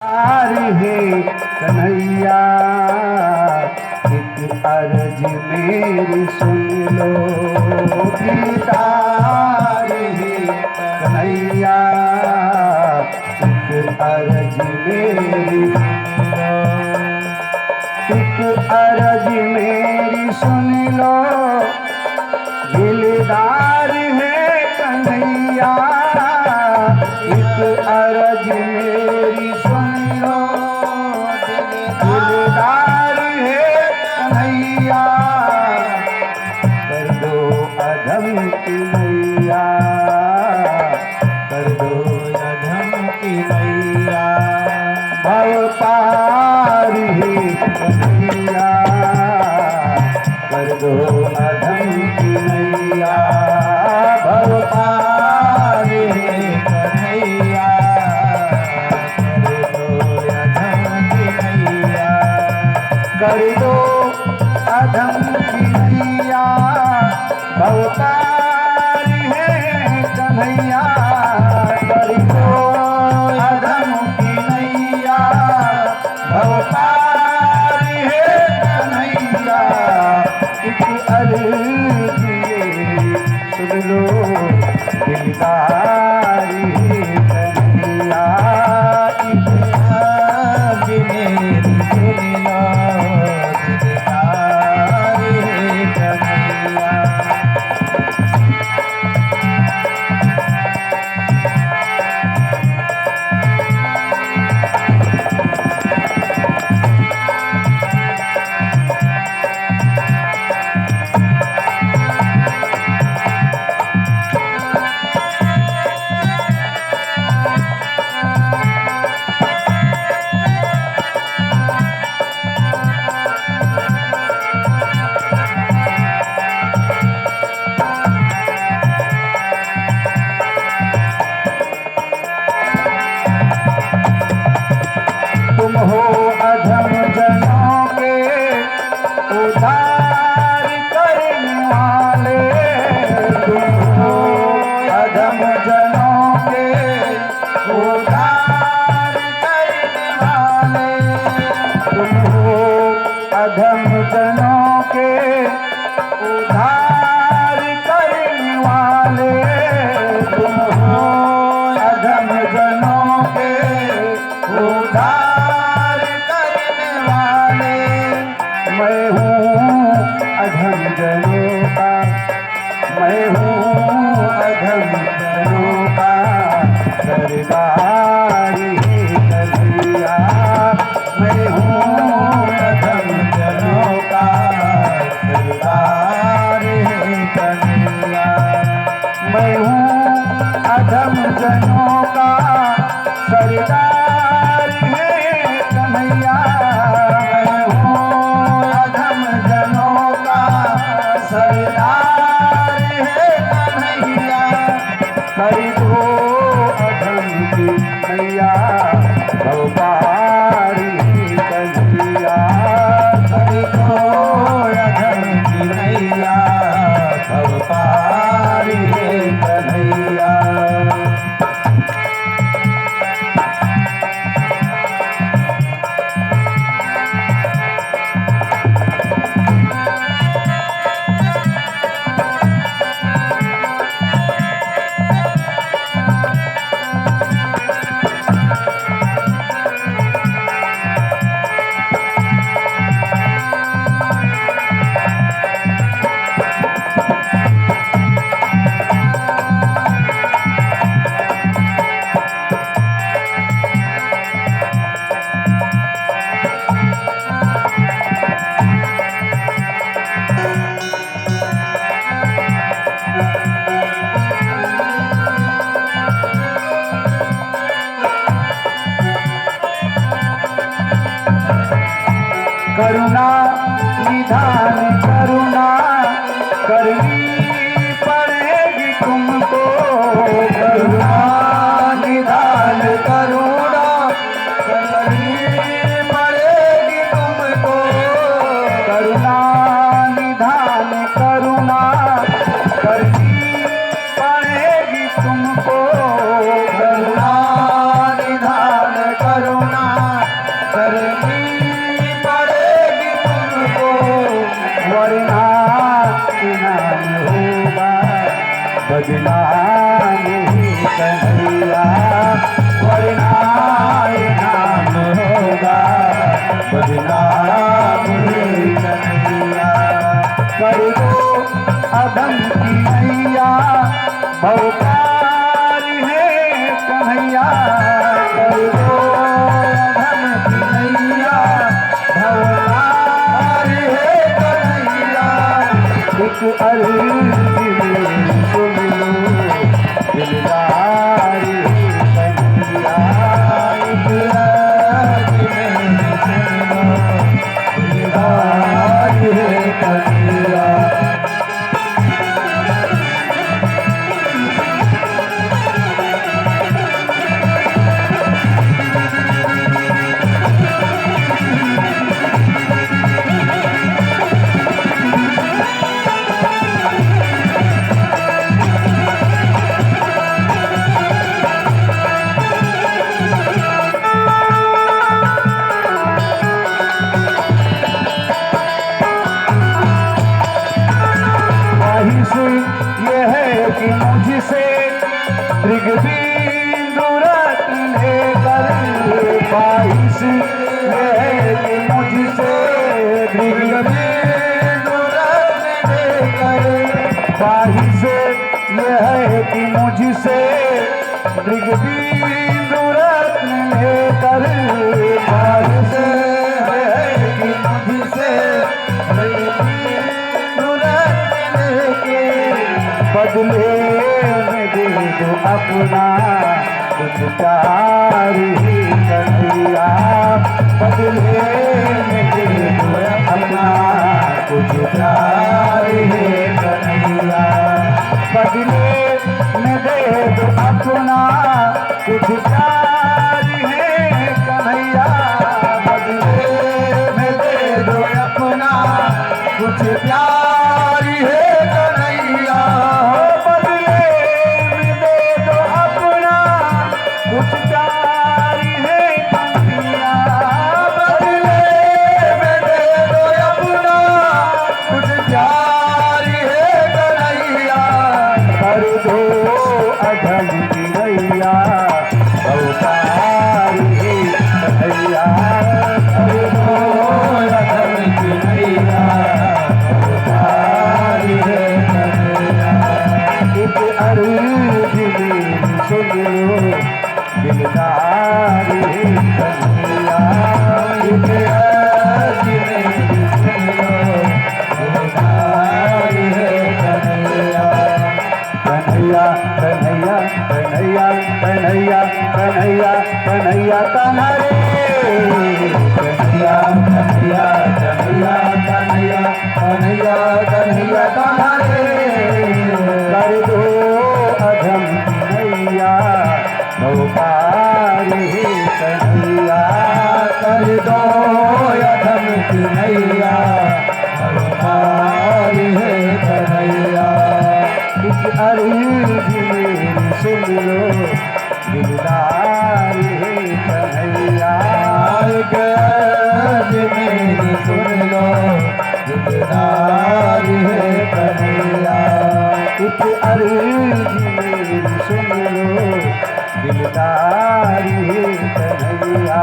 हे कन्हैया एक अर्ज मेरी सुन लो। दीदार हे कन्हैया एक अर्ज मेरी सुन लो। एक अर्ज मेरी सुन लो। दिलदार है कन्हैया एक अर्ज मेरी सुन लो। दिलदार है कन्हैया कर दो अधम की नैया। कर दो अधम की नैया। भव पार है कन्हैया कर दो अधम की नैया। भव पार है कन्हैया कर दो अधम की नैया। कर दो अधम की नैया। भव पार है कन्हैया कर दो अधम की नैया। भव पार है कन्हैया एक अर्ज सुन लो। दिलदार है कन्हैया एक अर्ज मेरी सुन लो। दिलदार है कन्हैया। तुम हो अधम जनों के उद्धार करने वाले। तुम हो अधम जनों के उद्धार करने वाले। तुम हो अधम जनों के उद्धार करने वाले। तुम हो अधम जनों के उद्धार करने वाले। मैं हूँ अधम जनों का। मैं हूँ अधम जनों का सरदार है कन्हैया। मैं हूँ अधम जनों का सरदार है कन्हैया। मैं हूँ अधम जनों का सरदार है कन्हैया। मैं हूँ अधम जनों का सरदार है कन्हैया। कर दो अधम की नैया। भव पार है कन्हैया कर दो अधम की नैया। भव पार है कन्हैया। करुणा निधान करुणा करनी पड़ेगी तुमको। करुणा निधान करुणा करनी पड़ेगी तुमको। करुणा निधान करुणा करनी पड़ेगी तुमको। करुणा निधान करुणा बजना नहीं कन्हैया, वरना ये नाम होगा बदनाम नहीं कन्हैया। कर दो अधम की नैया, भवतार है कन्हैया, कर दो अधम की नैया, भवतार है कन्हैया। एक अर्जी मेरी सुन लो दिलदार है कन्हैया, एक अर्जी मेरी सुन लो दिलदार है कन्हैया। ये है कि मुझसे मृगबिंदु रत्न लेकर, ख्वाहिश ये है कि मुझसे मृगबिंदु रत्न लेकर, ख्वाहिश ये है कि मुझसे मृगबिंदु रत्न लेकर, ख्वाहिश ये है कि मुझसे मृगबिंदु रत्न लेके बदले में दे दो अपना कुछ प्यार ही कन्हैया, बदले में दे दो अपना कुछ प्यार ही कन्हैया, बदले में दे दो अपना कुछ प्यार है कन्हैया, बदले में दे दो अपना कुछ प्यार है कन्हैया, बदले में दे दो अपना कुछ प्यार है कन्हैया, बदले में दे दो अपना कुछ प्यार है कन्हैया। कर दो अधम की नैया, अवतार है कन्हैया, कर दो अधम की नैया, अवतार है कन्हैया। एक अर्जी मेरी सुन लो दिलदार है कन्हैया, एक अर्जी मेरी सुन लो दिलदार है कन्हैया। कन्हैया कन्हैया कन्हैया कन्हैया कन्हैया कन्हैया कन्हैया कन्हैया कन्हैया कन्हैया कन्हैया कन्हैया कन्हैया कन्हैया। कर दो अधम की नैया, नौकार है कन्हैया, कर दो अधम की नैया, नौकार है कन्हैया। एक अर्जी मेरी सुन लो दिलदार है कन्हैया, एक अर्जी मेरी सुन लो दिलदार है कन्हैया, एक अर्जी मेरी सुन लो दिलदार है कन्हैया,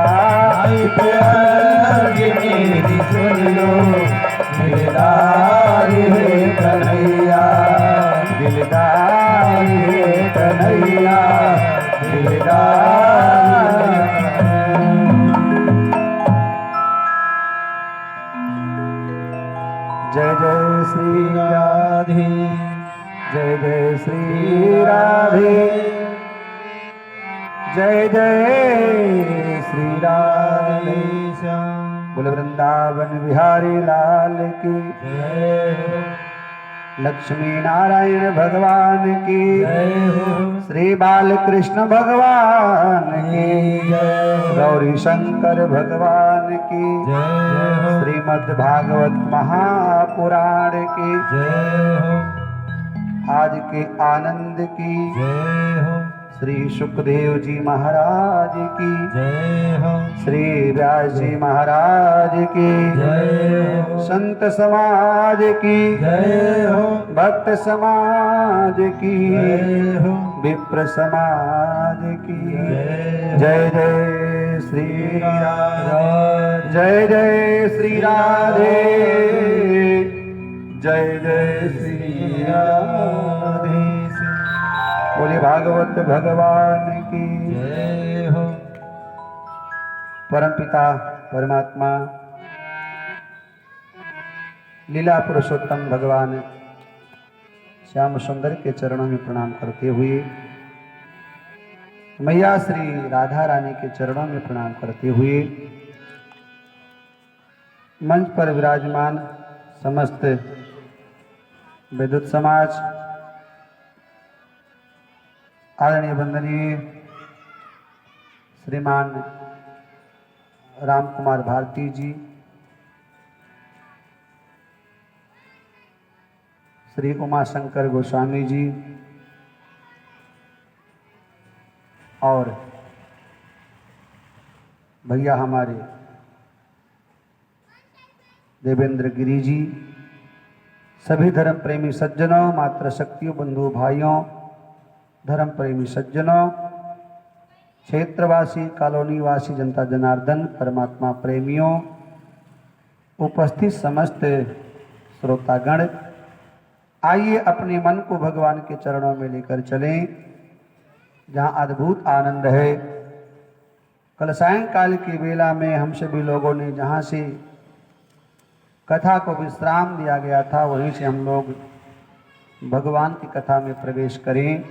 एक अर्जी मेरी सुन लो दिलदार है कन्हैया, दिलदार है कन्हैया, दिलदार। जय जय श्री राधे, जय जय श्री राधे, जय जय श्री राधे श्याम। बोल वृंदावन बिहारी लाल की जय हो, लक्ष्मी नारायण भगवान की जय हो, श्री बालकृष्ण भगवान की जय हो, गौरी शंकर भगवान की जय हो, श्रीमद् भागवत महापुराण की जय हो, आज के आनंद की जय हो, श्री सुखदेव जी महाराज की जय हो। श्री व्यास जी महाराज की जय हो। संत समाज की जय हो। भक्त समाज की जय हो। विप्र समाज की जय हो। जय जय श्री राधे जय जय जय श्री राधे जय जय श्री राधे। बोले भागवत भगवान की जय हो। परमपिता परमात्मा लीला पुरुषोत्तम भगवान श्याम सुंदर के चरणों में प्रणाम करते हुए, मैया श्री राधा रानी के चरणों में प्रणाम करते हुए, मंच पर विराजमान समस्त विद्युत समाज, आदरणीय वंदनीय श्रीमान राम कुमार भारती जी, श्री उमाशंकर गोस्वामी जी और भैया हमारे देवेंद्र गिरी जी, सभी धर्म प्रेमी सज्जनों, मातृ शक्तियों, बंधु भाइयों, धर्म प्रेमी सज्जनों, क्षेत्रवासी, कॉलोनीवासी, जनता जनार्दन, परमात्मा प्रेमियों, उपस्थित समस्त श्रोतागण, आइए अपने मन को भगवान के चरणों में लेकर चलें, जहाँ अद्भुत आनंद है। कल सायंकाल की वेला में हम सभी लोगों ने जहाँ से कथा को विश्राम दिया गया था, वहीं से हम लोग भगवान की कथा में प्रवेश करें।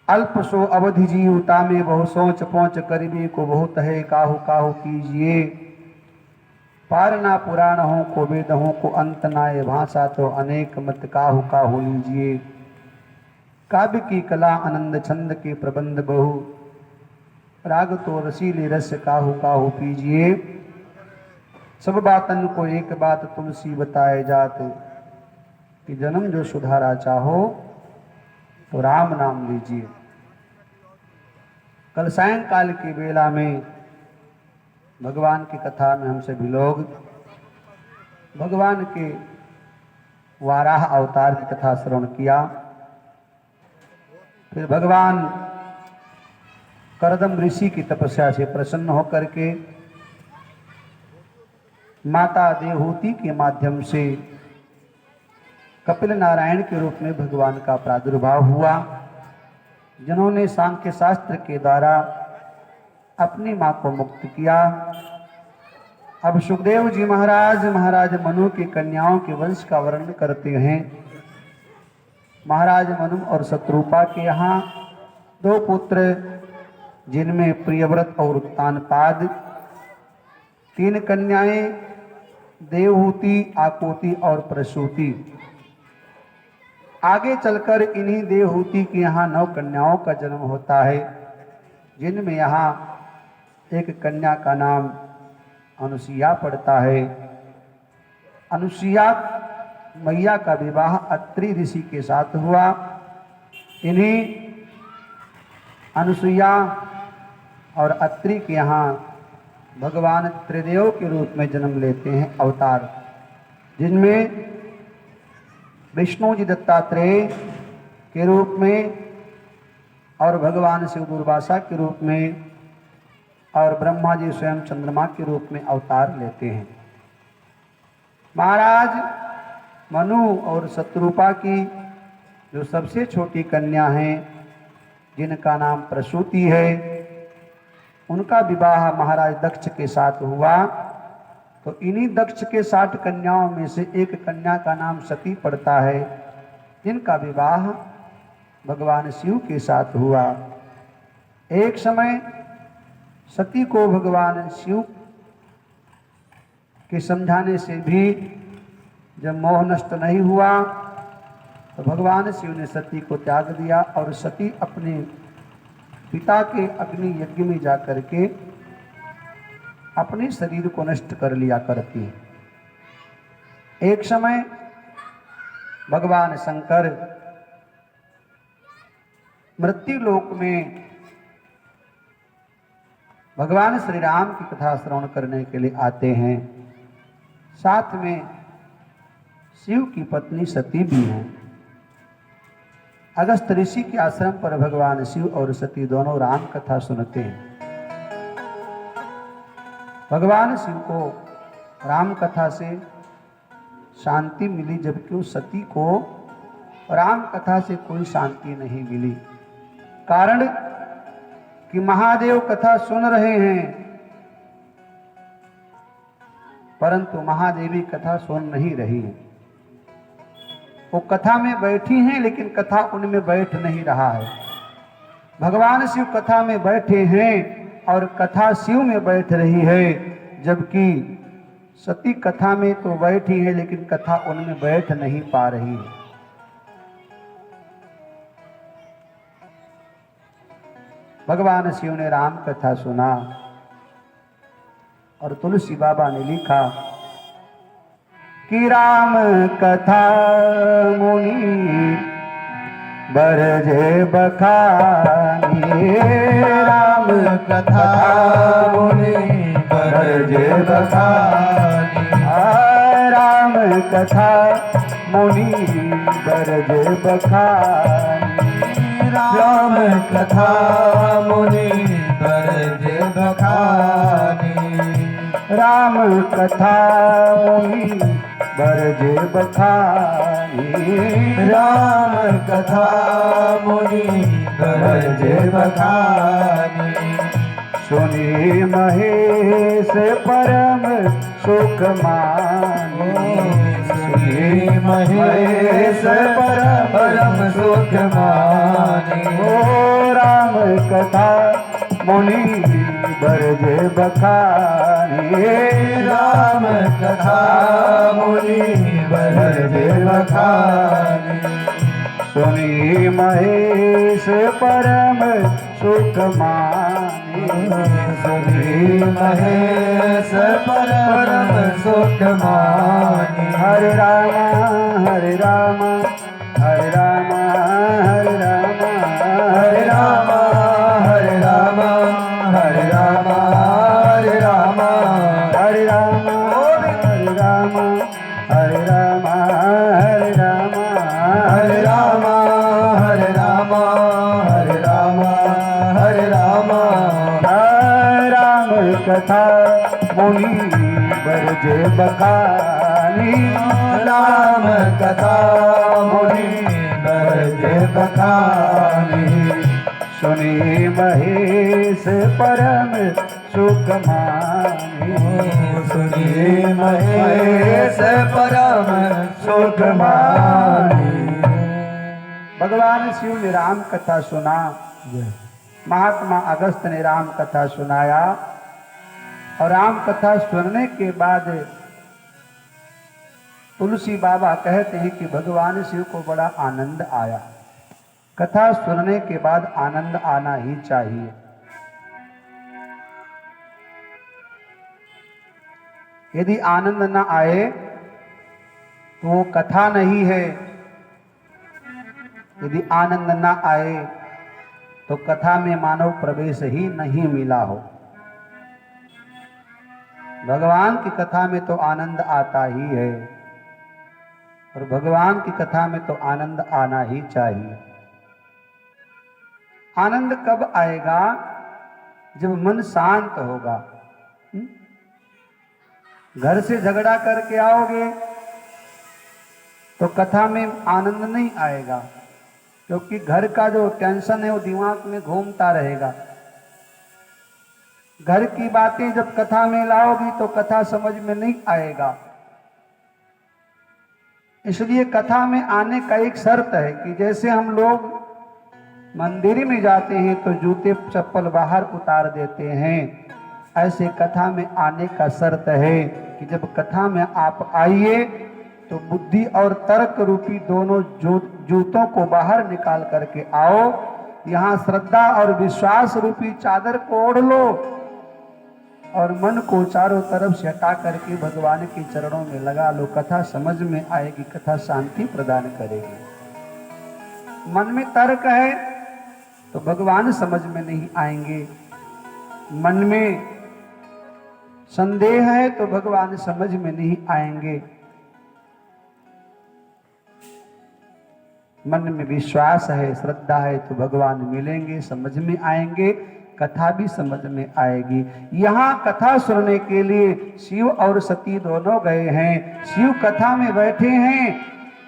अल्प सो अवधि जीवता में बहु सोच पहुँच करीबी को बहुत है, काहू काहू कीजिए, पार ना पुराण हो को वेद हो को अंत ना, ये भाषा तो अनेक मत काहू काहू लीजिए। काव्य की कला आनंद छंद के प्रबंध बहु, राग तो रसीले रस काहू काहू पीजिए। सब बातन को एक बात तुलसी बताए जात, कि जन्म जो सुधारा चाहो तो राम नाम लीजिए। कल सायंकाल की वेला में भगवान की कथा में हम सभी लोग भगवान के वाराह अवतार की कथा श्रवण किया। फिर भगवान करदम ऋषि की तपस्या से प्रसन्न होकर के माता देवहूति के माध्यम से कपिल नारायण के रूप में भगवान का प्रादुर्भाव हुआ, जिन्होंने सांख्य शास्त्र के द्वारा अपनी मां को मुक्त किया। अब सुखदेव जी महाराज मनु की कन्याओं के वंश का वर्णन करते हैं। महाराज मनु और शत्रुपा के यहाँ दो पुत्र, जिनमें प्रियव्रत और उत्तानपाद, तीन कन्याएं देवहूति, आकुति और प्रसूति। आगे चलकर इन्हीं देवहूति के यहाँ 9 कन्याओं का जन्म होता है, जिनमें यहाँ एक कन्या का नाम अनुसुईया पड़ता है। अनुसुईया मैया का विवाह अत्रि ऋषि के साथ हुआ। इन्हीं अनुसुईया और अत्रि के यहाँ भगवान त्रिदेव के रूप में जन्म लेते हैं अवतार, जिनमें विष्णु जी दत्तात्रेय के रूप में और भगवान शिव दुर्वासा के रूप में और ब्रह्मा जी स्वयं चंद्रमा के रूप में अवतार लेते हैं। महाराज मनु और शत्रुपा की जो सबसे छोटी कन्या हैं, जिनका नाम प्रसूति है, उनका विवाह महाराज दक्ष के साथ हुआ। तो इन्हीं दक्ष के 60 कन्याओं में से एक कन्या का नाम सती पड़ता है, जिनका विवाह भगवान शिव के साथ हुआ। एक समय सती को भगवान शिव के समझाने से भी जब मोह नष्ट नहीं हुआ, तो भगवान शिव ने सती को त्याग दिया और सती अपने पिता के अग्नि यज्ञ में जाकर के अपने शरीर को नष्ट कर लिया करती है। एक समय भगवान शंकर मृत्यु लोक में भगवान श्री राम की कथा श्रवण करने के लिए आते हैं। साथ में शिव की पत्नी सती भी हैं। अगस्त ऋषि के आश्रम पर भगवान शिव और सती दोनों राम कथा सुनते हैं। भगवान शिव को राम कथा से शांति मिली, जबकि उस सती को राम कथा से कोई शांति नहीं मिली। कारण कि महादेव कथा सुन रहे हैं, परंतु महादेवी कथा सुन नहीं रही है। वो कथा में बैठी हैं, लेकिन कथा उनमें बैठ नहीं रहा है। भगवान शिव कथा में बैठे हैं और कथा शिव में बैठ रही है, जबकि सती कथा में तो बैठी है, लेकिन कथा उनमें बैठ नहीं पा रही है। भगवान शिव ने राम कथा सुना और तुलसी बाबा ने लिखा कि राम कथा मुनि बरजे बखानी, राम कथा मुनि बरजे बखानी, राम कथा मुनि बरजे बखानी, राम कथा मुनि बरजे बखानी, राम कथा मुनि बरजे बखानी, राम कथा मुनि बरजे बखानी, सुनी महेश परम सुख मानी, सुनी महेश परम सुख मानी, ओ राम कथा मुनि बरजे बखानी, राम कथा मुनि बरजे बखानी, सुनी महेश परम सुख मानी, सुनी महेश परम सुख मानी, हरे रामा हरे रामा हरे रामा हरे रामा हरे रामा हरे रामा हरे रामा हरे रामा हरे रामा हरे रामा हरे रामा हरे रामा हरे रामा हरे रामा हरे रामा हरे रामा, राम कथा मुनि बरजे बखानी, राम कथा मुनि बरजे बखानी, सुनी महेश परम सुख मानी, सुनी महेश परम सुख मानी। भगवान शिव ने राम कथा सुना, महात्मा अगस्त ने राम कथा सुनाया और राम कथा सुनने के बाद तुलसी बाबा कहते हैं कि भगवान शिव को बड़ा आनंद आया। कथा सुनने के बाद आनंद आना ही चाहिए। यदि आनंद न आए तो वो कथा नहीं है। यदि आनंद न आए तो कथा में मानव प्रवेश ही नहीं मिला हो। भगवान की कथा में तो आनंद आता ही है और भगवान की कथा में तो आनंद आना ही चाहिए। आनंद कब आएगा? जब मन शांत होगा। घर से झगड़ा करके आओगे तो कथा में आनंद नहीं आएगा, क्योंकि घर का जो टेंशन है वो दिमाग में घूमता रहेगा। घर की बातें जब कथा में लाओगी तो कथा समझ में नहीं आएगा। इसलिए कथा में आने का एक शर्त है कि जैसे हम लोग मंदिर में जाते हैं तो जूते चप्पल बाहर उतार देते हैं, ऐसे कथा में आने का शर्त है कि जब कथा में आप आइए तो बुद्धि और तर्क रूपी दोनों जूतों को बाहर निकाल करके आओ। यहाँ श्रद्धा और विश्वास रूपी चादर को ओढ़ लो और मन को चारों तरफ से हटा करके भगवान के चरणों में लगा लो। कथा समझ में आएगी, कथा शांति प्रदान करेगी। मन में तर्क है तो भगवान समझ में नहीं आएंगे, मन में संदेह है तो भगवान समझ में नहीं आएंगे, मन में विश्वास है, श्रद्धा है तो भगवान मिलेंगे, समझ में आएंगे, कथा भी समझ में आएगी। यहाँ कथा सुनने के लिए शिव और सती दोनों गए हैं। शिव कथा में बैठे हैं,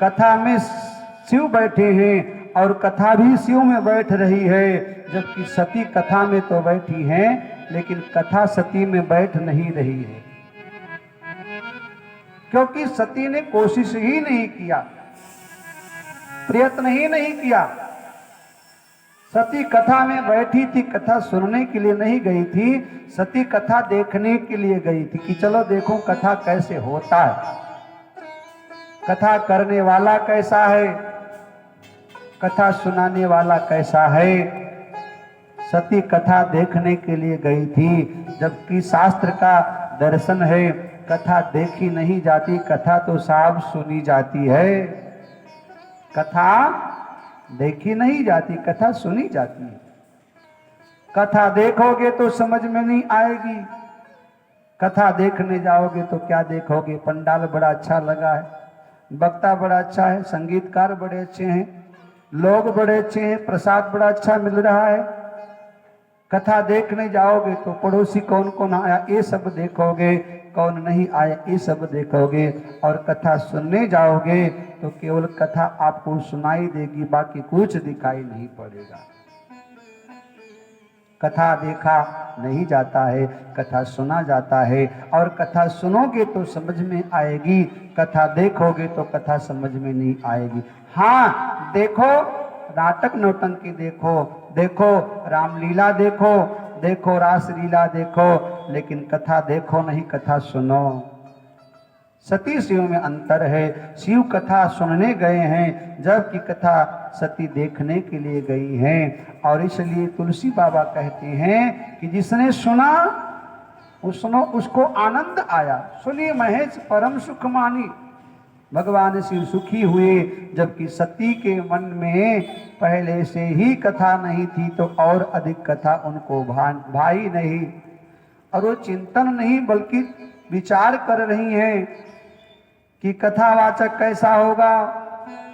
कथा में शिव बैठे हैं और कथा भी शिव में बैठ रही है, जबकि सती कथा में तो बैठी हैं लेकिन कथा सती में बैठ नहीं रही है, क्योंकि सती ने कोशिश ही नहीं किया, प्रयत्न ही नहीं किया। सती कथा में बैठी थी, कथा सुनने के लिए नहीं गई थी, सती कथा देखने के लिए गई थी कि चलो देखो कथा कैसे होता है, कथा करने वाला कैसा है, कथा सुनाने वाला कैसा है। सती कथा देखने के लिए गई थी, जबकि शास्त्र का दर्शन है कथा देखी नहीं जाती, कथा तो साफ सुनी जाती है। कथा देखी नहीं जाती, कथा सुनी जाती है। कथा देखोगे तो समझ में नहीं आएगी, कथा देखने जाओगे तो क्या देखोगे, पंडाल बड़ा अच्छा लगा है, वक्ता बड़ा अच्छा है, संगीतकार बड़े अच्छे हैं, लोग बड़े अच्छे हैं, प्रसाद बड़ा अच्छा मिल रहा है। कथा देखने जाओगे तो पड़ोसी कौन कौन आया ये सब देखोगे, कौन नहीं आया ये सब देखोगे। और कथा सुनने जाओगे तो केवल कथा आपको सुनाई देगी, बाकी कुछ दिखाई नहीं पड़ेगा। कथा देखा नहीं जाता है, कथा सुना जाता है, और कथा सुनोगे तो समझ में आएगी, कथा देखोगे तो कथा समझ में नहीं आएगी। हाँ देखो, नाटक नौटंकी देखो, देखो रामलीला देखो, देखो रास लीला देखो, लेकिन कथा देखो नहीं, कथा सुनो। सती शिव में अंतर है, शिव कथा सुनने गए हैं जबकि कथा सती देखने के लिए गई हैं। और इसलिए तुलसी बाबा कहते हैं कि जिसने सुना उसको आनंद आया, सुनिए महेश परम सुख मानी। भगवान शिव सुखी हुए, जबकि सती के मन में पहले से ही कथा नहीं थी तो और अधिक कथा उनको भाई नहीं, और वो चिंतन नहीं बल्कि विचार कर रही हैं कि कथावाचक कैसा होगा,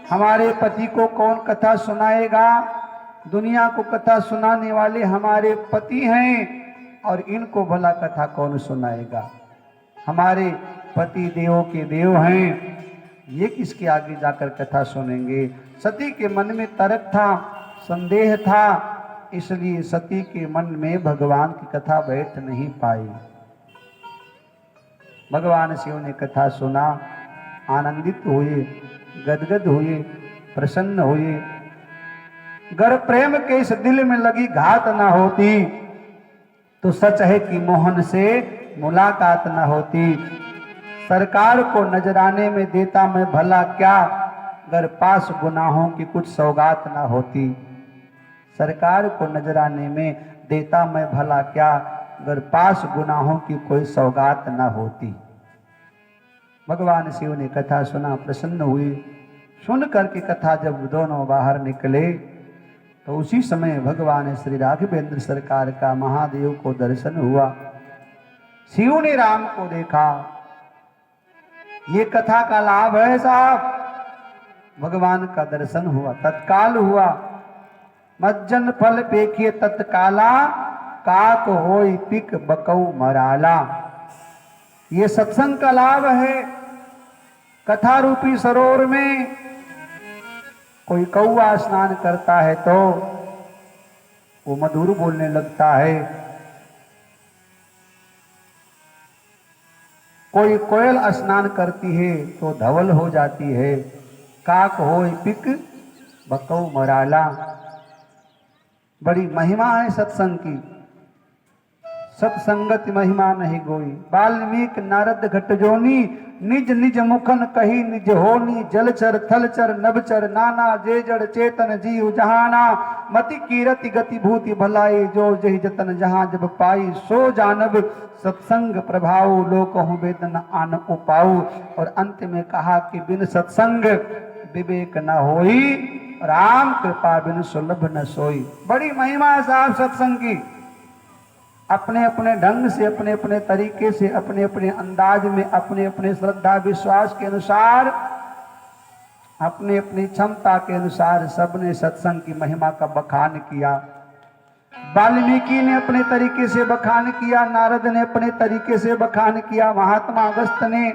हमारे पति को कौन कथा सुनाएगा, दुनिया को कथा सुनाने वाले हमारे पति हैं और इनको भला कथा कौन सुनाएगा, हमारे पति देवों के देव हैं, ये किसके आगे जाकर कथा सुनेंगे। सती के मन में तर्क था, संदेह था, इसलिए सती के मन में भगवान की कथा बैठ नहीं पाई। भगवान शिव ने कथा सुना, आनंदित हुए, गदगद हुए, प्रसन्न हुए। अगर प्रेम के इस दिल में लगी घात ना होती तो सच है कि मोहन से मुलाकात ना होती। सरकार को नजराने में देता मैं भला क्या, अगर पास गुनाहों की कुछ सौगात ना होती। सरकार को नजराने में देता मैं भला क्या, अगर पास गुनाहों की कोई सौगात ना होती। भगवान शिव ने कथा सुना, प्रसन्न हुए। सुन करके कथा जब दोनों बाहर निकले तो उसी समय भगवान श्री राघवेंद्र सरकार का महादेव को दर्शन हुआ। शिव ने राम को देखा। ये कथा का लाभ है साहब, भगवान का दर्शन हुआ, तत्काल हुआ। मज्जन फल पेखिए तत्काला, काक होई पिक बकऊ मराला। ये सत्संग का लाभ है। कथा रूपी सरोवर में कोई कौवा स्नान करता है तो वो मधुर बोलने लगता है, कोई कोयल स्नान करती है तो धवल हो जाती है। काक होय पिक बकऊ मराला। बड़ी महिमा है सत्संग की। सत्संगत महिमा नहीं गोई। वाल्मीकि नारद घट जोनी, निज निज मुखन कही निज होनी। जलचर थलचर नभचर नाना, जे जड़ चेतन जीव जहाना। मति कीरति गति भूति भलाई, जो जहि जतन जहां जब पाई। सो जानब सत्संग प्रभाव, लोक हूँ वेदन आन उपाऊ। और अंत में कहा कि बिन सत्संग विवेक न होई, राम कृपा बिन सुलभ न सोई। बड़ी महिमा है साहब सत्संग की। अपने अपने ढंग से, अपने अपने तरीके से, अपने अपने अंदाज में, अपने अपने श्रद्धा विश्वास के अनुसार, अपने अपनी क्षमता के अनुसार सबने सत्संग की महिमा का बखान किया। वाल्मीकि ने अपने तरीके से बखान किया, नारद ने अपने तरीके से बखान किया, महात्मा अगस्त्य ने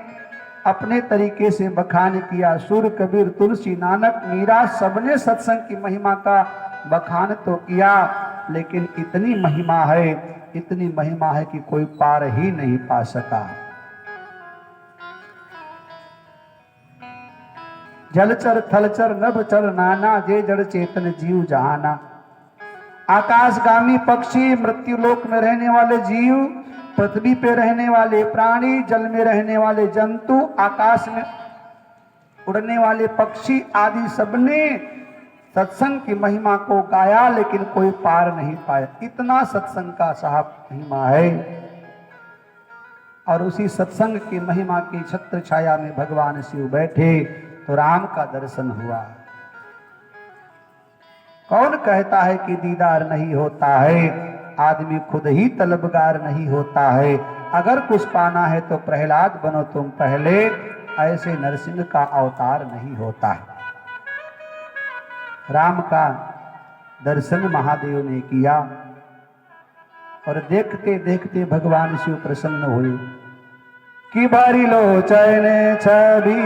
अपने तरीके से बखान किया, सूर कबीर तुलसी नानक मीरा सबने सत्संग की महिमा का बखान तो किया। लेकिन इतनी महिमा है, इतनी महिमा है कि कोई पार ही नहीं पा सका। जलचर थलचर नभचर नाना, जे जड़ चेतन जीव जहाना। आकाशगामी पक्षी, मृत्यु लोक में रहने वाले जीव, पृथ्वी पे रहने वाले प्राणी, जल में रहने वाले जंतु, आकाश में उड़ने वाले पक्षी आदि सबने सत्संग की महिमा को गाया, लेकिन कोई पार नहीं पाया। इतना सत्संग का साहब महिमा है। और उसी सत्संग की महिमा की छत्र छाया में भगवान शिव बैठे तो राम का दर्शन हुआ। कौन कहता है कि दीदार नहीं होता है? आदमी खुद ही तलबगार नहीं होता है। अगर कुछ पाना है तो प्रहलाद बनो तुम पहले, ऐसे नरसिंह का अवतार नहीं होता है। राम का दर्शन महादेव ने किया और देखते देखते भगवान शिव प्रसन्न हुए कि भरी लोचन छवि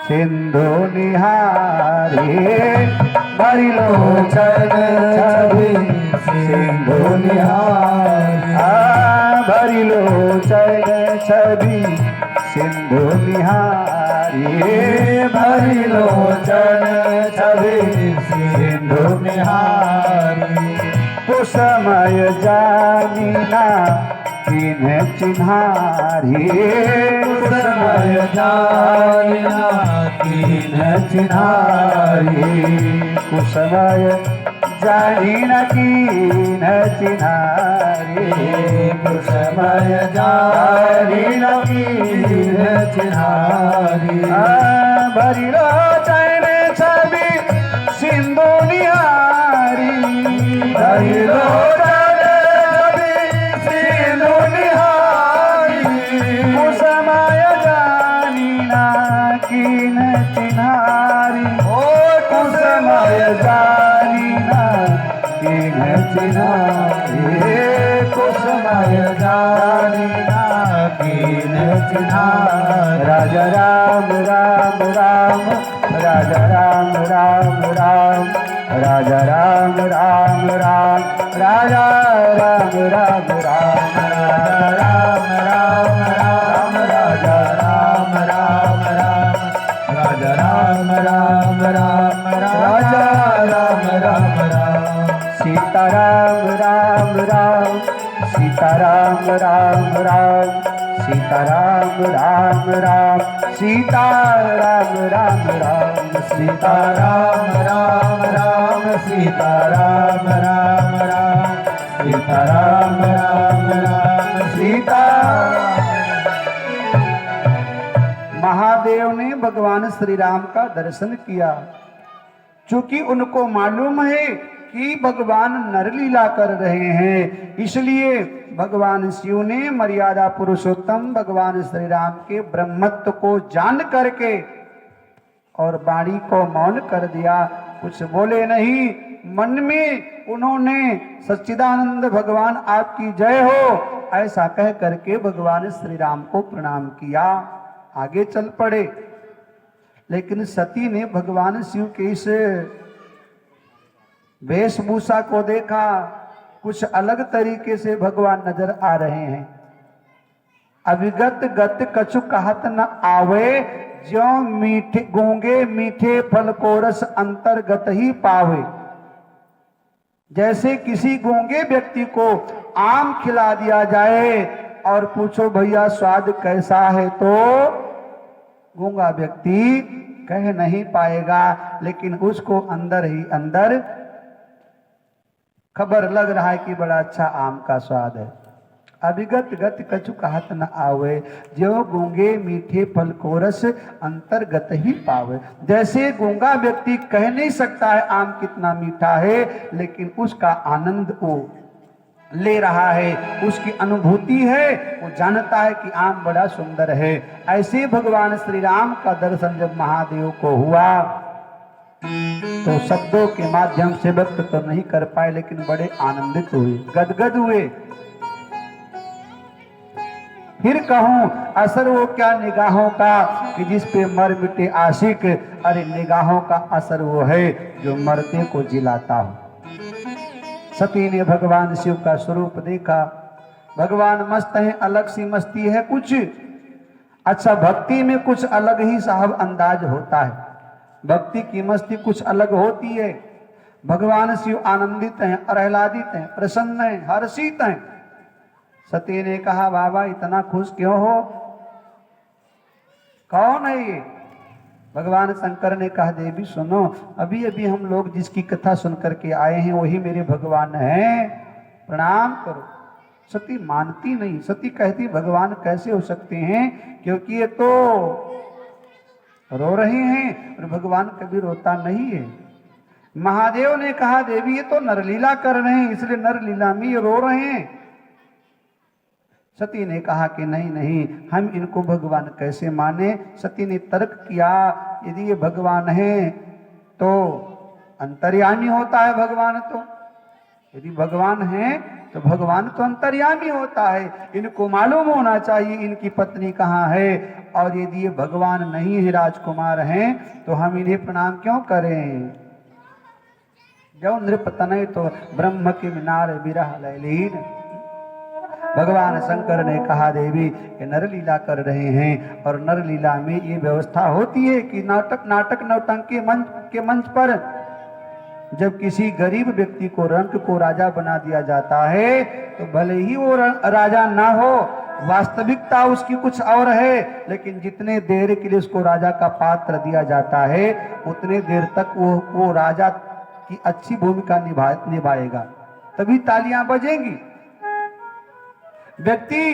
सिंधु निहारी, भरी लोचन छवि सिंधु निहारी, भरी लोचन छवि सिंधु निहारी, भरी लोचन छवि सिंधु निहारी। कुसमय जानिना किन्ह चिन्हारी, कुसमय जानिना किन्ह चिन्हारी, कुसमय जानिना किन्ह चिन्हारी, कुसमय जानिना किन्ह चिन्हारी। भरी लोचन छवि सिंधु निहारी, भरी लोचन राजा राम राम राम, राजा राम राम राम, राजा राम राम राम, राजा राम राम राम, राजा राम राम राम, राजा राम राम राम, राजा राम राम राम, राजा राम राम राम। सीताराम राम राम, सीताराम राम राम, सीताराम राम राम, सीताराम राम राम, सीताराम राम राम, सीताराम राम राम, सीताराम राम राम, सीताराम। महादेव ने भगवान श्री राम का दर्शन किया। चूंकि उनको मालूम है कि भगवान नरलीला कर रहे हैं, इसलिए भगवान शिव ने मर्यादा पुरुषोत्तम भगवान श्री राम के ब्रह्मत्व को जान करके और वाणी को मौन कर दिया, कुछ बोले नहीं। मन में उन्होंने सच्चिदानंद भगवान आपकी जय हो ऐसा कह करके भगवान श्री राम को प्रणाम किया, आगे चल पड़े। लेकिन सती ने भगवान शिव के इस वेशभूषा को देखा, कुछ अलग तरीके से भगवान नजर आ रहे हैं। अविगत गत कछु कहत न आवे, ज्यों मीठे गूंगे मीठे फल को रस अंतर्गत ही पावे। जैसे किसी गूंगे व्यक्ति को आम खिला दिया जाए और पूछो भैया स्वाद कैसा है, तो गूंगा व्यक्ति कह नहीं पाएगा, लेकिन उसको अंदर ही अंदर खबर लग रहा है कि बड़ा अच्छा आम का स्वाद है। अभिगत गत कछु कहत न आवे, जो गूंगे मीठे फल को रस अंतर्गत ही पावे। जैसे गूंगा व्यक्ति कह नहीं सकता है आम कितना मीठा है, लेकिन उसका आनंद वो ले रहा है, उसकी अनुभूति है, वो जानता है कि आम बड़ा सुंदर है। ऐसे भगवान श्री राम का दर्शन जब महादेव को हुआ तो शब्दों के माध्यम से व्यक्त तो नहीं कर पाए, लेकिन बड़े आनंदित हुए, गदगद हुए। फिर कहूं असर वो क्या निगाहों का कि जिस पे मर मिटे आशिक, अरे निगाहों का असर वो है जो मरते को जिलाता हो। सती ने भगवान शिव का स्वरूप देखा, भगवान मस्त हैं, अलग सी मस्ती है कुछ। अच्छा, भक्ति में कुछ अलग ही साहब अंदाज होता है, भक्ति की मस्ती कुछ अलग होती है। भगवान शिव आनंदित हैं, आह्लादित हैं, प्रसन्न हैं, हर्षित हैं। सती ने कहा बाबा इतना खुश क्यों हो, कौन है ये? भगवान शंकर ने कहा देवी सुनो, अभी अभी हम लोग जिसकी कथा सुन करके आए हैं वही मेरे भगवान हैं, प्रणाम करो। सती मानती नहीं, सती कहती भगवान कैसे हो सकते हैं, क्योंकि ये तो रो रहे हैं और भगवान कभी रोता नहीं है। महादेव ने कहा देवी ये तो नरलीला कर रहे हैं, इसलिए नरलीला में ये रो रहे हैं। सती ने कहा कि नहीं नहीं, हम इनको भगवान कैसे माने। सती ने तर्क किया यदि ये भगवान है तो अंतर्यामी होता है भगवान, तो यदि भगवान है तो भगवान तो अंतर्यामी होता है, इनको मालूम होना चाहिए इनकी पत्नी कहाँ है। और यदि ये भगवान नहीं है, राजकुमार हैं, तो हम इन्हें प्रणाम क्यों करें। जो नृपतनय तो ब्रह्म के मीनार विरह लैलीन। भगवान शंकर ने कहा देवी ये नरलीला कर रहे हैं, और नरलीला में ये व्यवस्था होती है कि नाटक नौटंकी के मंच पर जब किसी गरीब व्यक्ति को रंक को राजा बना दिया जाता है, तो भले ही वो राजा ना हो, वास्तविकता उसकी कुछ और है, लेकिन जितने देर के लिए उसको राजा का पात्र दिया जाता है उतने देर तक वो राजा की अच्छी भूमिका निभाएगा, तभी तालियां बजेंगी। व्यक्ति